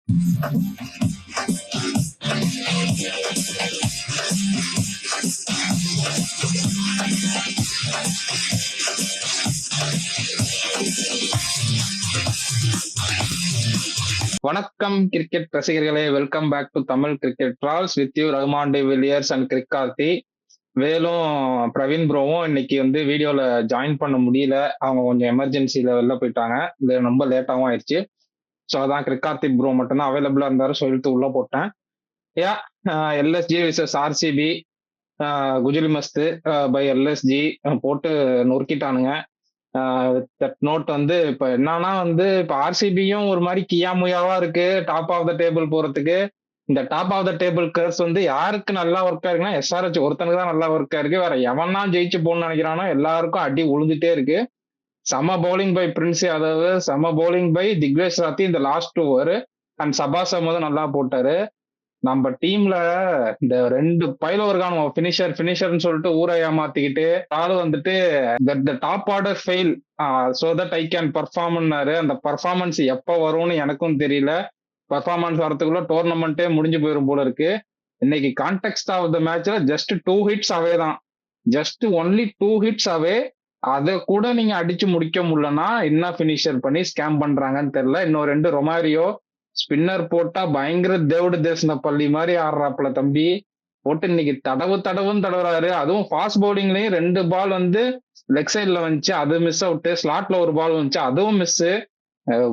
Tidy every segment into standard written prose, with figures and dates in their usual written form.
வணக்கம் கிரிக்கெட் ரசிகர்களே, welcome back to Tamil cricket trolls with you Rahman de Villiers and கிரிக்கார்த்தி. வேலும் பிரவீன் ப்ரோவும் இன்னைக்கு வீடியோல ஜாயின் பண்ண முடியல. அவங்க கொஞ்சம் எமர்ஜென்சில வெளில போயிட்டாங்க. இது ரொம்ப லேட்டாகவும் ஆயிடுச்சு. ஸோ அதான் கிரிக்கார்த்தி ப்ரோ மட்டும்தான் அவைலபிளா இருந்தாரு, சொல்லிட்டு உள்ள போட்டேன். யா எல்எஸ்ஜி விசஸ் ஆர்சிபி, குஜிலி மஸ்து பை எல்எஸ்ஜி போட்டு நொறுக்கிட்டானுங்க. தட் நோட் இப்ப என்னன்னா இப்ப ஆர்சிபியும் ஒரு மாதிரி கியாமுயாவா இருக்கு டாப் ஆஃப் த டேபிள் போறதுக்கு. இந்த டாப் ஆஃப் த டேபிள் கர்ஸ் யாருக்கு நல்லா ஒர்க் ஆயிருக்குன்னா எஸ்ஆர்ஹெச் ஒருத்தனுக்கு தான் நல்லா ஒர்க் ஆயிருக்கு. வேற எவன் தான் ஜெயிச்சு போகணும்னு நினைக்கிறானோ எல்லாருக்கும் அடி உழுந்துட்டே இருக்கு. செம பவுலிங் பை பிரின்ஸ் யாதவ், செம பவுலிங் பை திக்வேஷ் ராத்தி இந்த லாஸ்ட் ஓவர், அண்ட் சபாஸ் அஹமதும் நல்லா போட்டாரு. நம்ம டீம்ல இந்த ரெண்டு பைல இருக்கானு பினிஷர்னு சொல்லிட்டு ஊரை ஏமாத்திக்கிட்டு ஆளு top order fail so that I can பர்ஃபார்ம்னாரு. அந்த பர்ஃபார்மன்ஸ் எப்ப வரும்னு எனக்கும் தெரியல. பர்ஃபார்மன்ஸ் வரதுக்குள்ள டோர்னமெண்ட்டே முடிஞ்சு போயிரும் போல இருக்கு. இன்னைக்கு கான்டெக்ட் ஆஃப் த மேட்ச்ல ஜஸ்ட் 2 ஹிட்ஸ் அவே தான், ஜஸ்ட் ஒன்லி 2 ஹிட்ஸ் அவே. அதை கூட நீங்க அடிச்சு முடிக்க முடியலன்னா என்ன பினிஷர் பண்ணி ஸ்கேம் பண்றாங்கன்னு தெரியல. இன்னும் 2 ரொமாரியோ ஸ்பின்னர் போட்டா பயங்கர தேவடு தேசன பள்ளி மாதிரி ஆடுறாப்புல தம்பி. போட்டு இன்னைக்கு தடவுன்னு தடவுறாரு. அதுவும் ஃபாஸ்ட் பவுலிங்லயும் 2 பால் லெக் சைட்ல வந்துச்சு, அது மிஸ் அவுட். ஸ்லாட்ல ஒரு பால் வந்துச்சு, அதுவும் miss.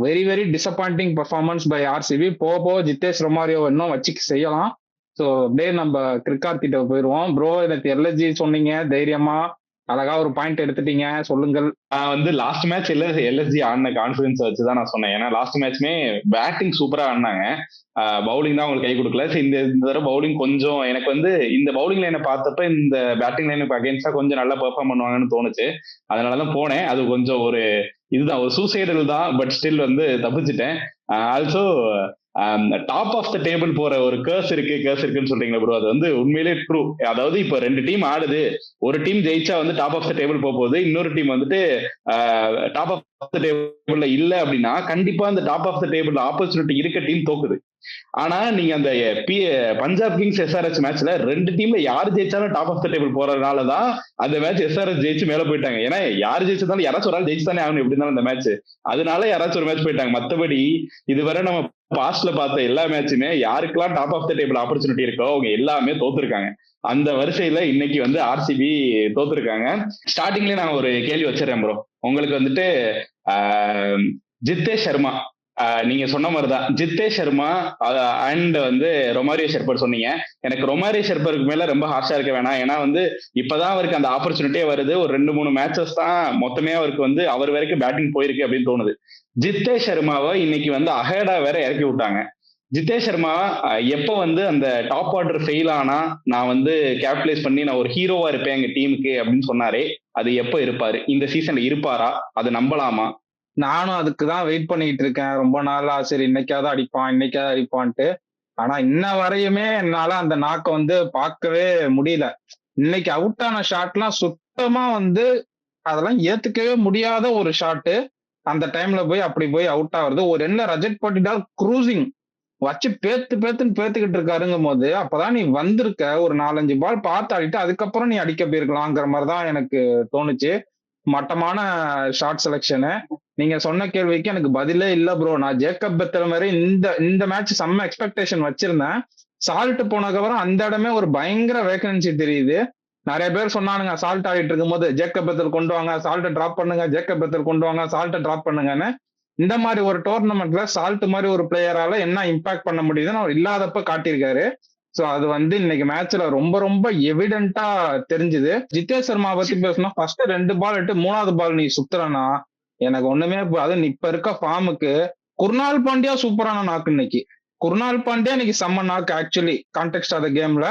Very very disappointing performance by RCB. போக ஜித்தேஷ் ரொமாரியோ இன்னும் வச்சு செய்யலாம். ஸோ அப்படியே நம்ம கிரிக்கார்ட் கிட்ட போயிடுவோம். ப்ரோ, எனக்கு எல்எஸ்ஜி சொன்னீங்க, தைரியமா அழகா ஒரு பாயிண்ட் எடுத்துட்டீங்க, சொல்லுங்கள். நான் லாஸ்ட் மேட்ச் எல்எஸ்ஜி ஆடின கான்பிடன்ஸ் வச்சுதான் நான் சொன்னேன். ஏன்னா லாஸ்ட் மேட்ச்மே பேட்டிங் சூப்பரா ஆடினாங்க, பவுலிங் தான் அவங்களுக்கு கை கொடுக்கல. இந்த தடவை பவுலிங் கொஞ்சம் எனக்கு இந்த பவுலிங் லைனை பார்த்தப்ப இந்த பேட்டிங் லைனுக்கு அகேன்ஸ்டா கொஞ்சம் நல்லா பெர்ஃபார்ம் பண்ணுவாங்கன்னு தோணுச்சு. அதனாலதான் போனேன். அது கொஞ்சம் இதுதான் ஒரு சூசைடல் தான், பட் ஸ்டில் தப்பிச்சிட்டேன். Also top of the table போற ஒரு கேர்ஸ் இருக்குன்னு சொல்றீங்களா ப்ரோ? அது உண்மையிலே ட்ரூ. அதாவது இப்ப 2 டீம் ஆடுது, ஒரு டீம் ஜெயிச்சா டாப் ஆஃப் த டேபிள் போகுது, இன்னொரு டீம் டாப் ஆஃப் த டேபிள்ல இல்ல அப்படின்னா கண்டிப்பா அந்த top of the table opportunity இருக்க டீம் தோக்குது. ஆனா நீங்க அந்த பஞ்சாப் கிங்ஸ் எஸ்ஆர்ஹெச் மேட்ச்ல 2 டீம்ல யார் ஜெயிச்சாலும் டாப் ஆஃப் த டேபிள் போறதுனாலதான் அந்த மேட்ச் எஸ்ஆர்ஹெச் ஜெயிச்சு மேல போயிட்டாங்க. ஏன்னா யார் ஜெயிச்சதாலும் யாராச்சும் ஒரு ஆள் ஜெயிச்சு தானே ஆகணும் எப்படி இருந்தாலும் அந்த மேட்ச். அதனால யாராச்சும் ஒரு மேட்ச் போயிட்டாங்க. மத்தபடி இதுவரை நம்ம பாஸ்ட்ல பார்த்த எல்லா மேட்சுமே யாருக்கெல்லாம் top of the table opportunity இருக்கோ அவங்க எல்லாமே தோத்துருக்காங்க. அந்த வரிசையில இன்னைக்கு ஆர்சிபி தோத்துருக்காங்க. ஸ்டார்டிங்லயே நான் ஒரு கேள்வி வச்சிடறேன் ப்ரோ. உங்களுக்கு ஜித்தேஷ் சர்மா, நீங்க சொன்ன மாதிரிதான் ஜித்தேஷ் சர்மா அண்ட் ரொமாரியோ ஷெர்பர் சொன்னீங்க. எனக்கு ரொமாரியோ ஷெர்பருக்கு மேல ரொம்ப ஹார்ஷா இருக்க வேணாம். ஏன்னா இப்பதான் அவருக்கு அந்த ஆப்பர்ச்சுனிட்டியே வருது. ஒரு 2-3 மேட்சஸ் தான் மொத்தமே அவருக்கு அவர் வரைக்கும் பேட்டிங் போயிருக்கு அப்படின்னு தோணுது. ஜித்தேஷ் சர்மாவை இன்னைக்கு அஹேடா வேற இறக்கி விட்டாங்க. ஜித்தேஷ் சர்மா எப்ப அந்த டாப் ஆர்டர் ஃபெயில் ஆனா நான் கேபிடலைஸ் பண்ணி நான் ஒரு ஹீரோவா இருப்பேன் எங்க டீமுக்கு அப்படின்னு சொன்னாரே, அது எப்ப இருப்பாரு? இந்த சீசன்ல இருப்பாரா? அது நம்பலாமா? நானும் அதுக்கு தான் வெயிட் பண்ணிட்டு இருக்கேன் ரொம்ப நாளா. சரி, இன்னைக்காவது அடிப்பான்ட்டு. ஆனா இன்ன வரையுமே என்னால அந்த நாக்கை பார்க்கவே முடியல. இன்னைக்கு அவுட் ஆன ஷாட்லாம் சுத்தமா அதெல்லாம் ஏத்துக்கவே முடியாத ஒரு ஷாட்டு. அந்த டைம்ல அப்படி போய் அவுட் ஆகுறது. ஒரு என்ன ரஜத் பாட்டிதார் க்ரூசிங் வச்சு பேத்துன்னு பேத்துக்கிட்டு இருக்காருங்கும் போது அப்பதான் நீ வந்திருக்க, ஒரு 4-5 பால் பார்த்து ஆடிட்டு அதுக்கப்புறம் நீ அடிக்க போயிருக்கலாங்கிற மாதிரிதான் எனக்கு தோணுச்சு. மட்டமான ஷார்ட் செலக்ஷனு. நீங்க சொன்ன கேள்விக்கு எனக்கு பதிலே இல்ல ப்ரோ. நான் ஜேக்கப் பெத்தல் மாதிரி இந்த மேட்ச் செம்ம எக்ஸ்பெக்டேஷன் வச்சிருந்தேன். சால்ட் போனதுக்கப்புறம் அந்த இடமே ஒரு பயங்கர வேகன்சி தெரியுது. நிறைய பேர் சொன்னானுங்க சால்ட் ஆடிட்டு இருக்கும்போது ஜேக்கப் பெத்தல் கொண்டு வாங்க, சால்ட்டை டிராப் பண்ணுங்க, ஜேக்கப் பெத்தல் கொண்டு வாங்க, சால்ட்டை டிராப் பண்ணுங்கன்னு. இந்த மாதிரி ஒரு டோர்னமெண்ட்ல சால்ட் மாதிரி ஒரு பிளேயரால என்ன இம்பாக்ட் பண்ண முடியுதுன்னு அவர் இல்லாதப்ப காட்டியிருக்காரு. சோ அது இன்னைக்கு மேட்ச்ல ரொம்ப ரொம்ப எவிடென்ட்டா தெரிஞ்சுது. ஜித்தேஷ் சர்மா பத்தி பேசணும். ஃபர்ஸ்ட் 2 பால் இட்டு 3வது பால் நீ சுத்துறனா எனக்கு ஒண்ணுமே இப்ப இருக்க ஃபார்முக்கு குர்னால் பாண்டியா சூப்பரான நாக்கு. இன்னைக்கு குர்னால் பாண்டியா இன்னைக்கு செம்ம நாக்கு. ஆக்சுவலி கான்டெக்ட் ஆஃப் த கேம்ல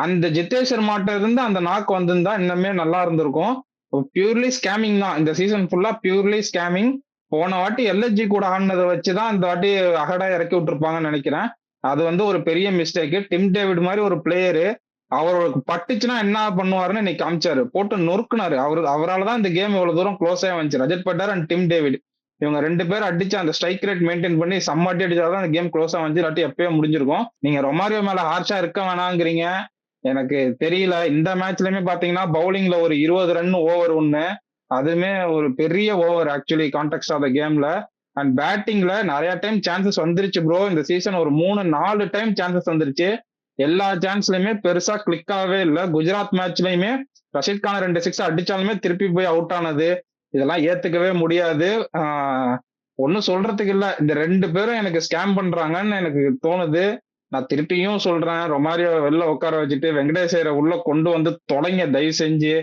அந்த ஜித்தேஷ் சர்மாட்ட இருந்து அந்த நாக்கு வந்திருந்தா இன்னுமே நல்லா இருந்திருக்கும். பியூர்லி ஸ்கேமிங் தான் இந்த சீசன் ஃபுல்லா, பியூர்லி ஸ்கேமிங். போன வாட்டி எல்எஸ்ஜி கூட ஆடினதை வச்சுதான் இந்த வாட்டி அகடா இறக்கி விட்டுருப்பாங்கன்னு நினைக்கிறேன். அது ஒரு பெரிய மிஸ்டேக். டிம் டேவிட் மாதிரி ஒரு பிளேயரு அவருக்கு பட்டுச்சுன்னா என்ன பண்ணுவாருன்னு இன்னைக்கு காமிச்சாரு. போட்டு நொறுக்குனாரு. அவரால் தான் இந்த கேம் இவ்வளவு தூரம் க்ளோஸா வந்துச்சு. ரஜத் பட்டார் அண்ட் டிம் டேவிட் இவங்க 2 பேரும் அடிச்சு அந்த ஸ்ட்ரைக் ரேட் மெயின்டைன் பண்ணி செம்ம அடி அடிச்சாதான் அந்த கேம் க்ளோஸா வந்து இல்லாட்டி எப்பயோ முடிஞ்சிருக்கும். நீங்க ரொமாரியோ மேல ஹார்ஷா இருக்க வேணாங்கிறீங்க. எனக்கு தெரியல. இந்த மேட்ச்லயுமே பாத்தீங்கன்னா பவுலிங்ல ஒரு 20 ரன் ஓவர் 1. அதுவுமே ஒரு பெரிய over actually contact of the கேம்ல. அண்ட் பேட்டிங்ல நிறைய டைம் சான்சஸ் வந்துருச்சு ப்ரோ. இந்த சீசன் ஒரு 3-4 டைம் சான்சஸ் வந்துருச்சு. எல்லா சான்ஸ்லயுமே பெருசா கிளிக் ஆகவே இல்லை. குஜராத் மேட்ச்லயுமே ரஷீத் கான் 2 6 அடிச்சாலுமே திருப்பி போய் அவுட் ஆனது இதெல்லாம் ஏத்துக்கவே முடியாது. ஒன்னும் சொல்றதுக்கு இல்ல. இந்த 2 பேரும் எனக்கு ஸ்கேம் பண்றாங்கன்னு எனக்கு தோணுது. நான் திருப்பியும் சொல்றேன், ரொமாரியோ வெளில உட்கார வச்சுட்டு வெங்கடேஷரை உள்ள கொண்டு வந்து தொலைங்க தயவு செஞ்சு.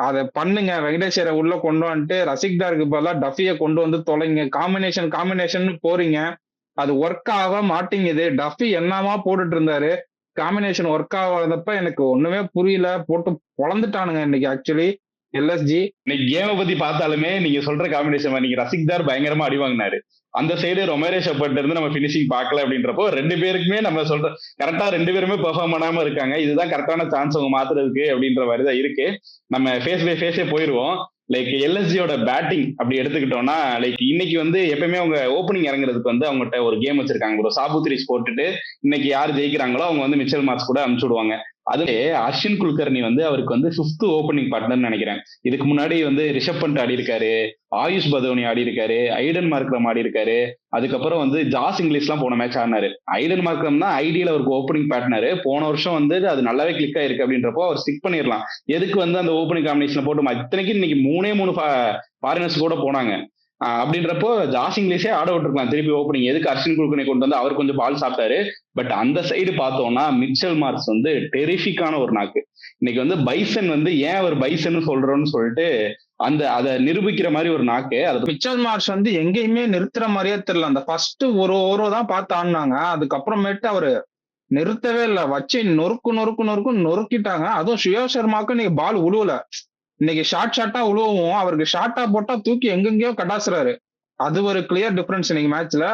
அதை பண்ணுங்க. வெங்கடேஷரை உள்ள கொண்டு வந்துட்டு ரசிக்தாருக்கு பதிலாக டஃபியை கொண்டு வந்து தொலைங்க. காம்பினேஷன் போறீங்க, அது ஒர்க் ஆக மாட்டேங்குது. டஃபி என்னமா போட்டுட்டு இருந்தாரு, காம்பினேஷன் ஒர்க் ஆகாதப்ப எனக்கு ஒண்ணுமே புரியல. போட்டு பொழந்துட்டானுங்க இன்னைக்கு ஆக்சுவலி எல்எஸ்ஜி. இன்னைக்கு கேமை பத்தி பார்த்தாலுமே நீங்க சொல்ற காம்பினேஷன் நீங்க ரசிக்தார் பயங்கரமா அடி வாங்கினாரு. அந்த சைடு ரொமேரோ ஷெப்பர்ட் இருந்து நம்ம பினிஷிங் பார்க்கல அப்படின்றப்போ 2 பேருக்குமே நம்ம சொல்ற கரெக்டா 2 பேருமே பெர்ஃபார்ம் பண்ணாம இருக்காங்க. இதுதான் கரெக்டான சான்ஸ் அவங்க மாத்துறதுக்கு அப்படின்ற மாதிரி தான் இருக்கு. நம்ம ஃபேஸ் பை ஃபேஸே போயிருவோம். லைக் எல்எஸ்ஜியோட பேட்டிங் அப்படி எடுத்துக்கிட்டோம்னா, லைக் இன்னைக்கு வந்து எப்பயுமே அவங்க ஓப்பனிங் இறங்குறதுக்கு வந்து அவங்ககிட்ட ஒரு கேம் வச்சிருக்காங்க. ஒரு சாபுத்ரிஸ் போட்டுட்டு இன்னைக்கு யார் ஜெயிக்கிறாங்களோ அவங்க வந்து மிச்சல் மார்க்ஸ் கூட அனுப்பிச்சு விடுவாங்க. அதுவே அஸ்வின் குல்கர்னி வந்து அவருக்கு வந்து 5th ஓப்பனிங் பார்ட்னர்னு நினைக்கிறேன். இதுக்கு முன்னாடி வந்து ரிஷப் பண்ட் ஆடி இருக்காரு, ஆயுஷ் பதோனி ஆடி இருக்காரு, ஐடன் மார்க்ரம் ஆடி இருக்காரு. அதுக்கப்புறம் வந்து ஜாஸ் இங்கிலீஷ் எல்லாம் போன மேட்ச் ஆடினாரு. ஐடன் மார்க்ரம் தான் ஐடியில் அவருக்கு ஓப்பனிங் பார்ட்னர். போன வருஷம் வந்து அது நல்லாவே கிளிக் ஆயிருக்கு அப்படின்றப்போ அவர் ஸ்டிக் பண்ணிடலாம். எதுக்கு வந்து அந்த ஓப்பனிங் காம்பினேஷன் போட்டு இத்தனைக்கு இன்னைக்கு 3 ஃபாரினர்ஸ் கூட போனாங்க. அப்படின்றப்போ ஜாஸ் இங்கிலீஷே ஆட விட்டுருக்கலாம் திருப்பி ஓப்பனிங். எதுக்கு அர்ஷின் குல்கர்னி கொண்டு வந்து அவர் கொஞ்சம் பால் சாப்பிட்டாரு. பட் அந்த சைடு பார்த்தோம்னா மிச்சல் மார்க்ஸ் வந்து டெரிஃபிக்கான ஒரு நாக்கு. இன்னைக்கு வந்து பைசன் வந்து ஏன் அவர் பைசன் சொல்றோம்னு சொல்லிட்டு அதை நிரூபிக்கிற மாதிரி ஒரு நாக்கு. மிச்சல் மார்க்ஸ் வந்து எங்கேயுமே நிறுத்துற மாதிரியே தெரியல. அந்த ஃபர்ஸ்ட் ஒரு ஓவர் தான் பார்த்து ஆடினாங்க. அதுக்கப்புறமேட்டு அவரு நிறுத்தவே இல்லை. வச்சு நொறுக்கிட்டாங்க. அதுவும் சுயா சர்மாவுக்கு நீங்க பால் உழுவல. இன்னைக்கு ஷார்ட்டா உழுவும், அவருக்கு ஷார்ட்டா போட்டா தூக்கி எங்கெங்கயோ கடாசுறாரு. அது ஒரு கிளியர் டிஃபரன்ஸ் இன்னைக்கு மேட்ச்ல.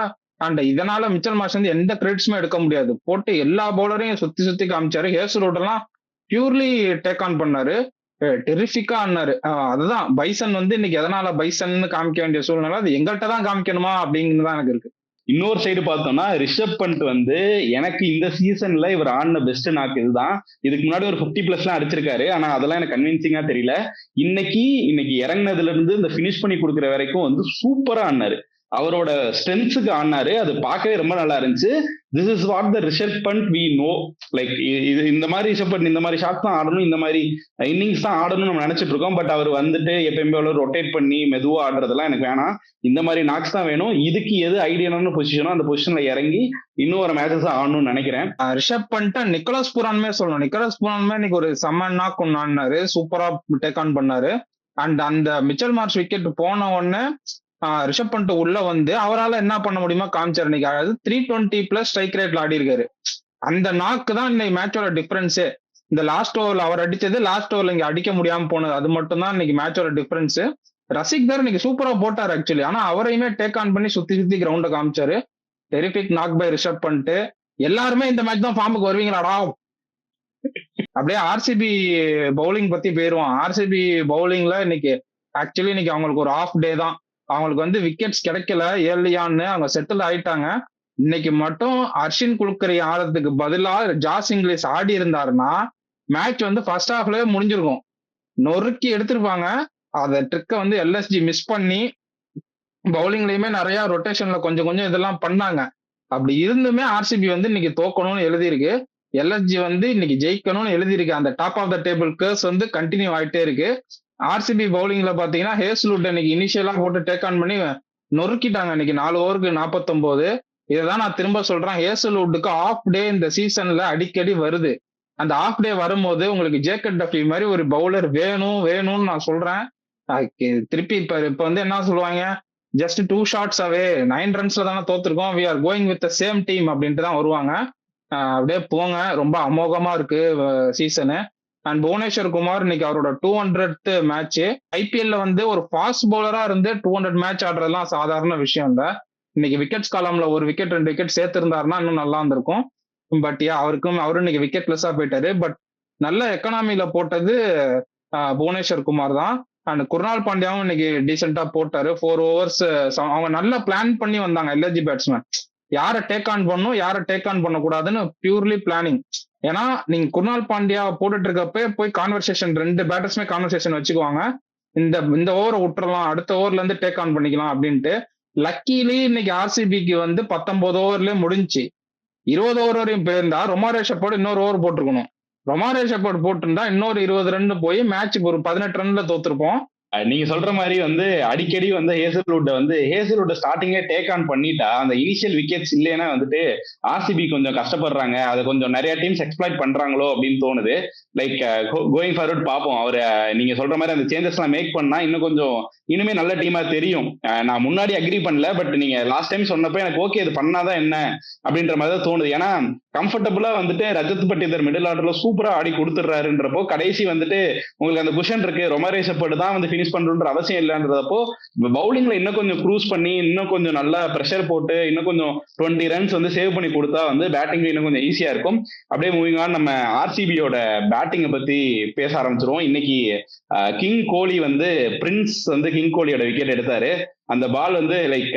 அண்ட் இதனால மிச்சல் மார்க்ஸ் வந்து எந்த கிரெடிட்ஸுமே எடுக்க முடியாது. போட்டு எல்லா பவுலரையும் சுத்தி காமிச்சாரு. ஹேசல்வுட் எல்லாம் பியூர்லி டேக் ஆன் பண்ணாரு. டெரிஃபிக்கா ஆனாரு. அதுதான் பைசன் வந்து இன்னைக்கு எதனால பைசன் காமிக்க வேண்டிய சூழ்நிலை, அது எங்கள்கிட்ட தான் காமிக்கணுமா அப்படிங்கிறது தான் எனக்கு இருக்கு. இன்னொரு சைடு பார்த்தோம்னா ரிஷப் பண்ட் வந்து எனக்கு இந்த சீசன்ல இவர் ஆடின பெஸ்ட் நாக்கு இதுதான். இதுக்கு முன்னாடி ஒரு 50+ எல்லாம் அடிச்சிருக்காரு. ஆனா அதெல்லாம் எனக்கு கன்வின்சிங்கா தெரியல. இன்னைக்கு இறங்கினதுல இருந்து இந்த பினிஷ் பண்ணி கொடுக்குற வரைக்கும் வந்து சூப்பரா ஆடினாரு. அவரோட ஸ்ட்ரென்த்ஸுக்கு ஆடினாரு. அது பார்க்கவே ரொம்ப நல்லா இருந்துச்சு. This is what the Rishabh Pant we know. Like இது இந்த மாதிரி ரிஷப் பண்ட் இந்த மாதிரி ஷாட் தான் ஆடணும், இந்த மாதிரி இன்னிங்ஸ் தான் ஆடணும்னு நம்ம நினைச்சிட்டு இருக்கோம். பட் அவர் வந்துட்டு எப்பயுமே அவ்வளோ ரொட்டேட் பண்ணி மெதுவா ஆடுறதெல்லாம் எனக்கு வேணாம். இந்த மாதிரி நாக்ஸ் தான் வேணும். இதுக்கு எது ஐடியான பொசிஷனோ அந்த பொசிஷன்ல இறங்கி இன்னும் ஒரு மேட்சஸ் ஆடணும்னு நினைக்கிறேன். ரிஷப் பண்ட் நிக்கோலஸ் பூரானுமே சொல்லணும். நிக்கோலஸ் பூரானுமே இன்னைக்கு ஒரு செம்ம நாக் ஒன்று ஆடினாரு. சூப்பரா டேக் ஆன் பண்ணாரு. அண்ட் அந்த மிச்சல் மார்க்ஸ் விக்கெட் போன உடனே ரிஷப் பண்ட் உள்ள வந்து அவரால் என்ன பண்ண முடியுமா காமிச்சார். இன்னைக்கு அதாவது 320+ ஸ்ட்ரைக் ரேட்ல ஆடி இருக்காரு. அந்த நாக்கு தான் இன்னைக்கு மேட்சோட டிஃபரன்ஸே. இந்த லாஸ்ட் ஓவர்ல அவர் அடிச்சது, லாஸ்ட் ஓவர்ல இங்க அடிக்க முடியாம போனது, அது மட்டும் தான் இன்னைக்கு மேட்சோட டிஃபரன்ஸ். ரசிக்தார் இன்னைக்கு சூப்பரா போட்டார் ஆக்சுவலி. ஆனா அவரையுமே டேக் ஆன் பண்ணி சுத்தி கிரவுண்ட காமிச்சாரு. Terrific knock by Rishabh Pant. எல்லாருமே இந்த மேட்ச் தான் ஃபார்முக்கு வருவீங்களாடா. அப்படியே ஆர்சிபி பவுலிங் பத்தி போயிருவான். ஆர்சிபி பவுலிங்ல இன்னைக்கு ஆக்சுவலி இன்னைக்கு அவங்களுக்கு ஒரு ஆஃப் டே தான். அவங்களுக்கு வந்து விக்கெட்ஸ் கிடைக்கல ஏர்லியான்னு அவங்க செட்டில் ஆயிட்டாங்க. இன்னைக்கு மட்டும் அர்ஷின் குல்கர்னி ஆடுறதுக்கு பதிலா ஜாஸ் இங்கிலீஷ் ஆடி இருந்தாருன்னா மேட்ச் வந்து ஃபர்ஸ்ட் ஹாஃப்லயே முடிஞ்சிருக்கும். நொறுக்கி எடுத்திருப்பாங்க. அதை ட்ரிக்கை வந்து எல்எஸ்ஜி மிஸ் பண்ணி பவுலிங்லயுமே நிறைய ரொட்டேஷன்ல கொஞ்சம் இதெல்லாம் பண்ணாங்க. அப்படி இருந்துமே ஆர்சிபி வந்து இன்னைக்கு தோக்கணும்னு எழுதியிருக்கு. எல்எஸ்ஜி வந்து இன்னைக்கு ஜெயிக்கணும்னு எழுதியிருக்கு. அந்த top of the table curse வந்து கண்டினியூ ஆயிட்டே இருக்கு. ஆர்சிபி பவுலிங்ல பாத்தீங்கன்னா ஹேசல்வுட் இன்னைக்கு இனிஷியலா போட்டு டேக் ஆன் பண்ணி நொறுக்கிட்டாங்க. இன்னைக்கு 4 ஓவருக்கு 49. இதைதான் நான் திரும்ப சொல்றேன். ஹேசல்வுட்டுக்கு ஆஃப் டே இந்த சீசன்ல அடிக்கடி வருது. அந்த ஆஃப் டே வரும்போது உங்களுக்கு ஜேக்கப் டஃபி மாதிரி ஒரு பவுலர் வேணும்னு நான் சொல்றேன். திருப்பி இப்ப வந்து என்ன சொல்லுவாங்க, ஜஸ்ட் 2 ஷாட்ஸ் அவே 9 ரன்ஸ்ல தானே தோத்துருக்கோம், we are going with same team அப்படின்ட்டு தான் வருவாங்க. அப்படியே போங்க. ரொம்ப அமோகமா இருக்கு சீசனு. அண்ட் புவனேஸ்வர் குமார் இன்னைக்கு அவரோட 200th மேட்ச். ஐபிஎல்ல வந்து ஒரு ஃபாஸ்ட் பவுலரா இருந்து 200 மேட்ச் ஆடுறதுலாம் சாதாரண விஷயம் இல்ல. இன்னைக்கு விக்கெட்ஸ் காலம்ல 1 விக்கெட் 2 விக்கெட் சேர்த்திருந்தாருன்னா இன்னும் நல்லா இருந்திருக்கும். பட் அவரும் இன்னைக்கு விக்கெட் லெஸ்ஸா போயிட்டாரு. பட் நல்ல எக்கனாமில போட்டது புவனேஸ்வர் குமார் தான். அண்ட் குர்னால் பாண்டியாவும் இன்னைக்கு டீசெண்டா போட்டாரு. 4 ஓவர்ஸ் அவங்க நல்லா பிளான் பண்ணி வந்தாங்க எல்எஸ்ஜி பேட்ஸ்மேன். யாரை டேக் ஆன் பண்ணும், யாரை டேக் ஆன் பண்ணக்கூடாதுன்னு பியூர்லி பிளானிங். ஏன்னா நீங்க குர்னால் பாண்டியா போட்டுட்டு இருக்கப்ப போய் கான்வர்சேஷன் 2 பேட்டர்ஸ்மே கான்வர்சேஷன் வச்சுக்குவாங்க. இந்த ஓவரை விட்டுறலாம், அடுத்த ஓவர்ல இருந்து டேக் ஆன் பண்ணிக்கலாம் அப்படின்ட்டு. லக்கிலி இன்னைக்கு ஆர்சிபிக்கு வந்து 19 ஓவர்லயே முடிஞ்சு 20 ஓவர் வரையும் போயிருந்தா ரொமாரே ஷெப்பர்ட் இன்னொரு ஓவர் போட்டிருக்கணும். ரொமாரே ஷெப்பர்ட் போட்டிருந்தா இன்னொரு 20 ரன் போய் மேட்ச் ஒரு 18 ரன்ல தோத்துருப்போம். நீங்க சொல்ற மாதிரி வந்து அடிக்கடி வந்து ஹேசல்வுட் ஸ்டார்டிங்ல டேக் ஆன் பண்ணிட்டா அந்த இனிஷியல் விக்கெட்ஸ் இல்லைன்னா வந்துட்டு ஆர்சிபி கொஞ்சம் கஷ்டப்படுறாங்க. அதை கொஞ்சம் நிறைய டீம்ஸ் எக்ஸ்ப்ளாய்ட் பண்றாங்களோ அப்படின்னு தோணுது. லைக் கோயிங் ஃபார்வர்ட் பார்ப்போம். அவர் நீங்க சொல்ற மாதிரி அந்த சேஞ்சஸ் எல்லாம் மேக் பண்ணா இன்னும் கொஞ்சம் இனிமே நல்ல டீமா தெரியும். நான் முன்னாடி அக்ரி பண்ணல, பட் நீங்க லாஸ்ட் டைம் சொன்னப்ப எனக்கு ஓகே இது பண்ணாதான் என்ன அப்படின்ற மாதிரி தான் தோணுது. ஏன்னா கம்ஃபர்டபுளா வந்துட்டு ரஜத் பட்டிதர் மிடில் ஆர்டர்ல சூப்பரா ஆடி கொடுத்துடுறாருன்றப்போ கடைசி வந்துட்டு உங்களுக்கு அந்த குஷன் இருக்கு. ரொமாரே ஷெப்பர்ட் தான் வந்து ஃபினிஷ் பண்றன்ற அவசியம் இல்லைன்றதப்போ பவுலிங்ல இன்னும் கொஞ்சம் க்ரூஸ் பண்ணி இன்னும் கொஞ்சம் நல்லா ப்ரெஷர் போட்டு இன்னும் கொஞ்சம் 20 ரன்ஸ் வந்து சேவ் பண்ணி கொடுத்தா வந்து பேட்டிங் இன்னும் கொஞ்சம் ஈஸியா இருக்கும். அப்படியே மூவிங் ஆன் நம்ம ஆர்சிபியோட பேட்டிங்கை பத்தி பேச ஆரம்பிச்சிருவோம். இன்னைக்கு கிங் கோலி வந்து பிரின்ஸ் வந்து கிங் கோலியோட விக்கெட் எடுத்தாரு. அந்த பால் வந்து லைக்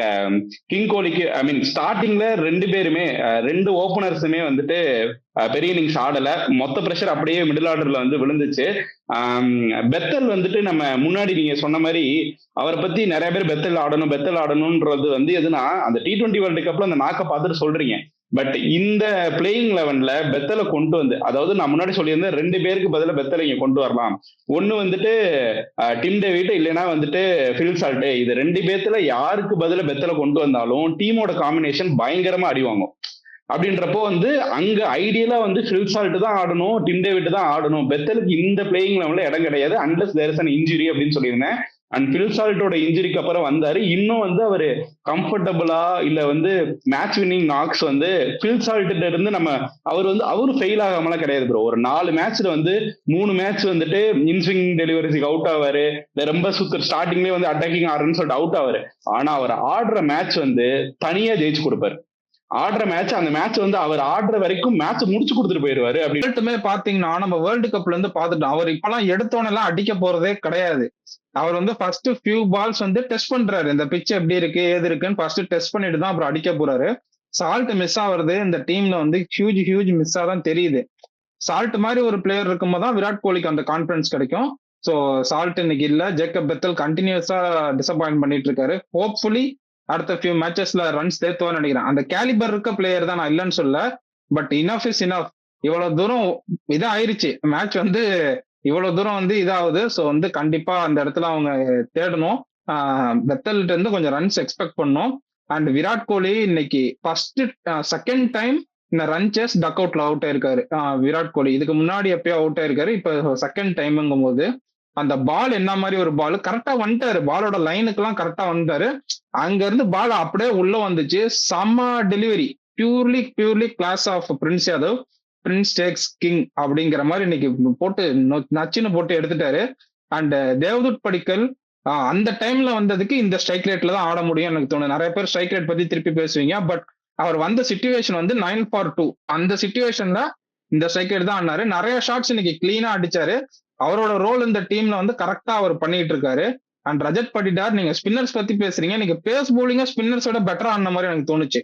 கிங் கோலிக்கு ஐ மீன் ஸ்டார்டிங்ல 2 பேருமே 2 ஓபனர்ஸுமே வந்துட்டு பெரிய இன்னிங்ஸ் ஆடல. மொத்த பிரஷர் அப்படியே மிடில் ஆர்டர்ல வந்து விழுந்துச்சு. பெத்தல் வந்துட்டு நம்ம முன்னாடி நீங்க சொன்ன மாதிரி அவரை பத்தி நிறைய பேர் பெத்தல் ஆடணும்ன்றது வந்து எதுனா அந்த T20 வேர்ல்டு கப்ல அந்த நாக்கை பார்த்துட்டு சொல்றீங்க. பட் இந்த பிளேயிங் 11ல பெத்தலை கொண்டு வந்து, அதாவது நான் முன்னாடி சொல்லியிருந்தேன் 2 பேருக்கு பதிலாக பெத்தலை இங்க கொண்டு வரலாம். ஒன்னு வந்துட்டு டிம் டேவிட், இல்லைன்னா வந்துட்டு ஃபில் சால்ட். இது 2 பேர்த்துல யாருக்கு பதிலாக பெத்தலை கொண்டு வந்தாலும் டீமோட காம்பினேஷன் பயங்கரமா அடிவாங்கும். அப்படின்றப்போ வந்து அங்க ஐடியலா வந்து ஃபில் சால்ட் தான் ஆடணும், டிம் டேவிட் தான் ஆடணும். பெத்தலுக்கு இந்த பிளேயிங் லெவல்ல இடம் கிடையாது unless there is an injury அப்படின்னு சொல்லியிருந்தேன். அண்ட் ஃபில் சால்ட்டோட இன்ஜுரிக்கு அப்புறம் வந்தாரு. இன்னும் வந்து அவரு கம்ஃபர்டபுளா இல்ல வந்து மேட்ச் வின்னிங் நாக்ஸ் வந்து ஃபில் சால்ட்ட இருந்து அவரு ஃபெயில் ஆகாமலாம் கிடையாது ப்ரோ. ஒரு 4 மேட்ச்ல வந்து 3 மேட்ச் வந்துட்டு இன்ஸ்விங் டெலிவரிஸுக்கு அவுட் ஆவாரு, ரொம்ப ஸ்டார்டிங்லேயே வந்து அட்டாக்கிங் ஆடுறன்னு சொல்லிட்டு அவுட் ஆவாரு. ஆனா அவர் ஆடுற மேட்ச் வந்து தனியா ஜெயிச்சு கொடுப்பாரு. அந்த மேட்ச் வந்து அவர் ஆடுற வரைக்கும் மேட்ச் முடிச்சு கொடுத்துட்டு போயிருவாரு. அப்படின்ட்டுமே பாத்தீங்கன்னா நம்ம வேர்ல்டு கப்ல இருந்து பாத்துட்டோம். அவர் இப்பெல்லாம் எடுத்தோன்னு எல்லாம் அடிக்க போறதே கிடையாது. அவர் வந்து ஃபர்ஸ்ட் ஃபியூ பால்ஸ் வந்து டெஸ்ட் பண்றாரு. இந்த பிட்ச் எப்படி இருக்கு ஏது இருக்குன்னு ஃபர்ஸ்ட் டெஸ்ட் பண்ணிட்டு தான் அப்புறம் அடிக்க போறாரு. சால்ட் மிஸ் ஆகுறது இந்த டீம்ல வந்து ஹியூஜ் மிஸ்ஸா தான் தெரியுது. சால்ட் மாதிரி ஒரு பிளேயர் இருக்கும்போது தான் விராட் கோலிக்கு அந்த கான்பிடன்ஸ் கிடைக்கும். ஸோ சால்ட் இன்னைக்கு இல்ல. ஜேக்கப் பெத்தல் கண்டினியூஸா டிசப்பாயிண்ட் பண்ணிட்டு இருக்காரு. ஹோப்ஃபுல்லி அடுத்த ஃபியூ மேட்சஸ்ல ரன்ஸ் தேத்துவான்னு நினைக்கிறேன். அந்த கேலிபர் இருக்க பிளேயர் தான், நான் இல்லைன்னு சொல்ல. But enough is enough. இவ்வளவு தூரம் இதாயிருச்சு மேட்ச் வந்து, இவ்வளவு தூரம் வந்து இதாகுது. ஸோ வந்து கண்டிப்பா அந்த இடத்துல அவங்க தேடணும். பெத்தல்கிட்ட இருந்து கொஞ்சம் ரன்ஸ் எக்ஸ்பெக்ட் பண்ணணும். அண்ட் விராட் கோலி இன்னைக்கு செகண்ட் டைம் இந்த ரன் சேஸ் டக் அவுட்ல அவுட் ஆயிருக்காரு விராட் கோலி. இதுக்கு முன்னாடி எப்பயோ அவுட் ஆயிருக்காரு, இப்ப செகண்ட் டைம்ங்கும் போது அந்த பால் என்ன மாதிரி ஒரு பால் கரெக்டா வந்துட்டாரு. பாலோட லைனுக்கு எல்லாம் கரெக்டா வந்துட்டாரு. அங்க இருந்து பால் அப்படியே உள்ள வந்துச்சு. செம்ம delivery. Purely class of Prince Yadav. Prince takes king அப்படிங்கிற மாதிரி இன்னைக்கு போட்டு நச்சுன்னு போட்டு எடுத்துட்டாரு. அண்ட் தேவ்தூத் படிக்கல் அந்த டைம்ல வந்ததுக்கு இந்த ஸ்ட்ரைக் ரேட்ல தான் ஆட முடியும் எனக்கு தோணுது. நிறைய பேர் ஸ்ட்ரைக் ரேட் பத்தி திருப்பி பேசுவீங்க. பட் அவர் வந்த சிச்சுவேஷன் வந்து 9-for-2. அந்த சிச்சுவேஷன்ல இந்த ஸ்ட்ரைக் ரேட் தான் ஆடினாரு. நிறைய ஷாட்ஸ் இன்னைக்கு கிளீனா அடிச்சாரு. அவரோட ரோல் இந்த டீம்ல வந்து கரெக்டா அவர் பண்ணிட்டு இருக்காரு. அண்ட் ரஜத் பட்டிதார், நீங்க ஸ்பின்னர்ஸ் பத்தி பேசுறீங்க. நீங்க பேஸ் போலிங்கா ஸ்பின்னர்ஸோட பெட்டரா ஆன மாதிரி எனக்கு தோணுச்சு.